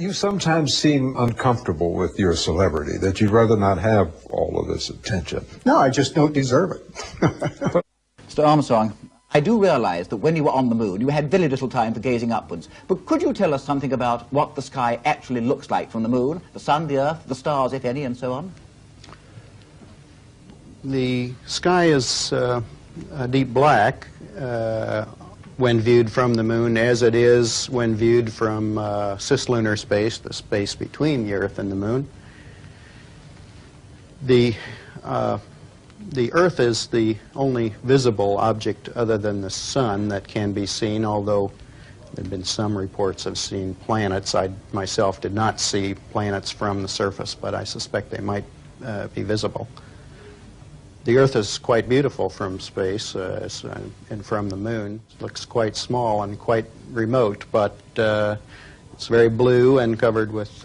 You sometimes seem uncomfortable with your celebrity, that you'd rather not have all of this attention. No, I just don't deserve it. Mr. Armstrong, I do realize that when you were on the moon, you had very little time for gazing upwards. But could you tell us something about what the sky actually looks like from the moon, the sun, the earth, the stars, if any, and so on? The sky is a deep black when viewed from the moon, as it is when viewed from cislunar space, the space between the Earth and the moon. The Earth is the only visible object other than the sun that can be seen, although there have been some reports of seeing planets. I myself did not see planets from the surface, but I suspect they might be visible. The Earth is quite beautiful from space and from the moon. It looks quite small and quite remote, but it's very blue and covered with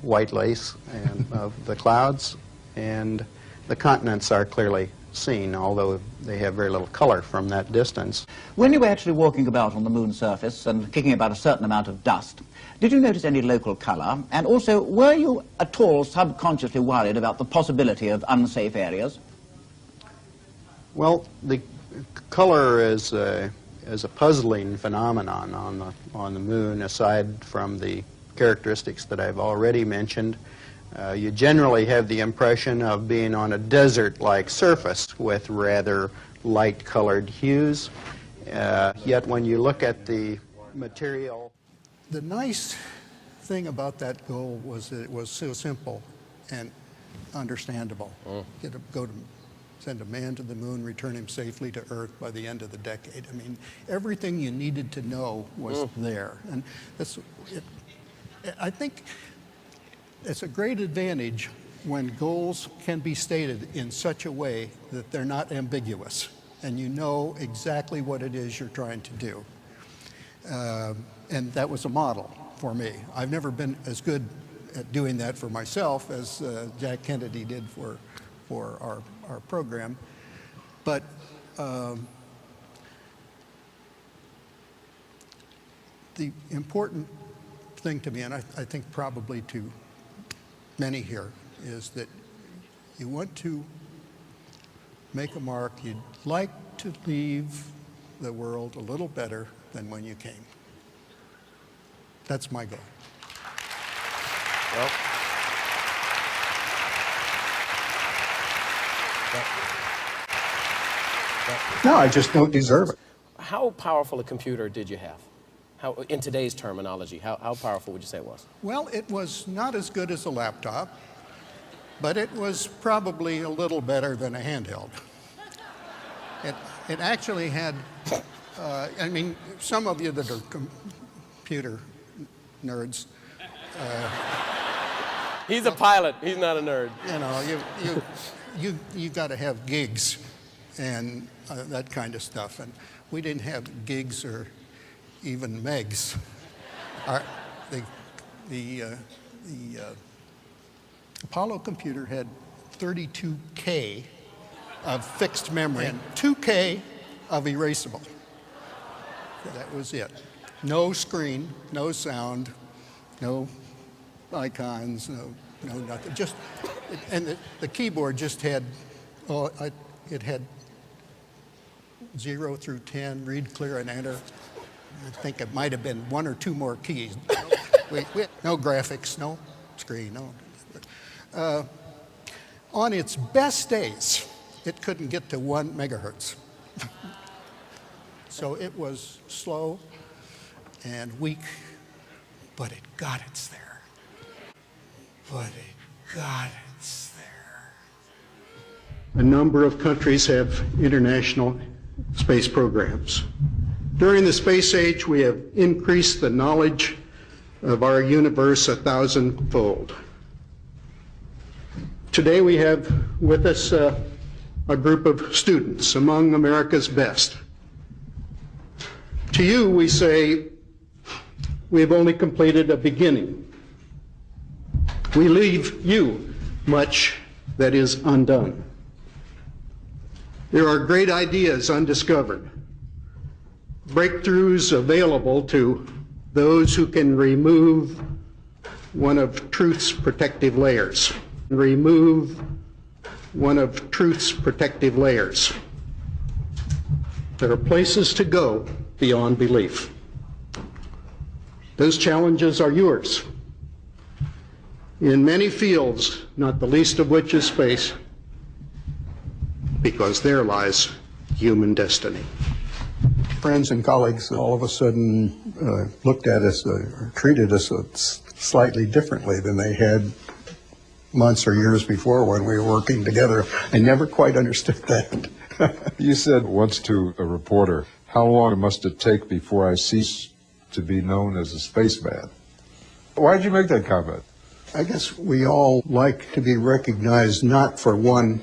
white lace and of the clouds, and the continents are clearly seen, although they have very little color from that distance. When you were actually walking about on the moon's surface and kicking about a certain amount of dust, did you notice any local color? And also, were you at all subconsciously worried about the possibility of unsafe areas? Well, the color is a puzzling phenomenon on the moon, aside from the characteristics that I've already mentioned. You generally have the impression of being on a desert-like surface with rather light-colored hues. Yet when you look at the material... The nice thing about that goal was that it was so simple and understandable. Send a man to the moon, return him safely to Earth by the end of the decade. I mean, everything you needed to know was there. And I think it's a great advantage when goals can be stated in such a way that they're not ambiguous and you know exactly what it is you're trying to do. And that was a model for me. I've never been as good at doing that for myself as Jack Kennedy did for our program. But the important thing to me, and I think probably to many here, is that you want to make a mark. You'd like to leave the world a little better than when you came. That's my goal. Well, no, I just don't deserve it. how powerful a computer did you have? How, in today's terminology, how powerful would you say it was? Well, it was not as good as a laptop, but it was probably a little better than a handheld. It actually had, I mean, some of you that are computer nerds. He's a pilot, he's not a nerd. You know, you got to have gigs and that kind of stuff. And we didn't have gigs or even megs. The Apollo computer had 32K of fixed memory and 2K of erasable. That was it. No screen, no sound, no icons, no nothing. Just, and the keyboard just had, it had 0 through 10, read, clear, and enter. I think it might have been 1 or 2 more keys. No graphics, no screen, no. On its best days, it couldn't get to 1 megahertz. So it was slow and weak, but it got us there. A number of countries have international space programs. During the space age, we have increased the knowledge of our universe 1,000-fold. Today we have with us a group of students among America's best. To you, we say, we have only completed a beginning. We leave you much that is undone. There are great ideas undiscovered, breakthroughs available to those who can remove one of truth's protective layers. Remove one of truth's protective layers. There are places to go beyond belief. Those challenges are yours. In many fields, not the least of which is space, because there lies human destiny. Friends and colleagues all of a sudden looked at us, treated us slightly differently than they had months or years before when we were working together. I never quite understood that. You said once to a reporter, how long must it take before I cease to be known as a spaceman? Why'd you make that comment? I guess we all like to be recognized not for one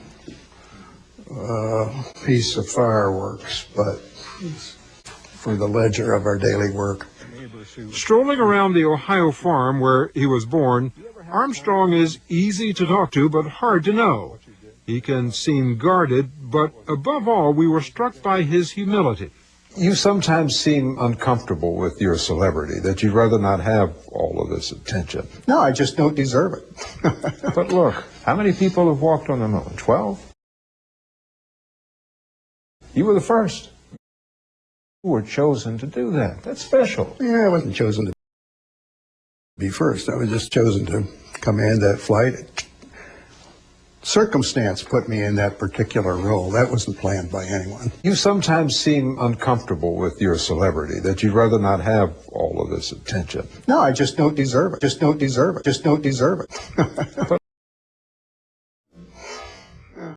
piece of fireworks, but for the ledger of our daily work. Strolling around the Ohio farm where he was born, Armstrong is easy to talk to but hard to know. He can seem guarded, but above all, we were struck by his humility. You sometimes seem uncomfortable with your celebrity, that you'd rather not have all of this attention. No, I just don't deserve it. But look, how many people have walked on the moon? 12? You were the first. You were chosen to do that. That's special. Yeah, I wasn't chosen to be first. I was just chosen to command that flight. Circumstance put me in that particular role. That wasn't planned by anyone. You sometimes seem uncomfortable with your celebrity, that you'd rather not have all of this attention. No, I just don't deserve it. Just don't deserve it. Just don't deserve it.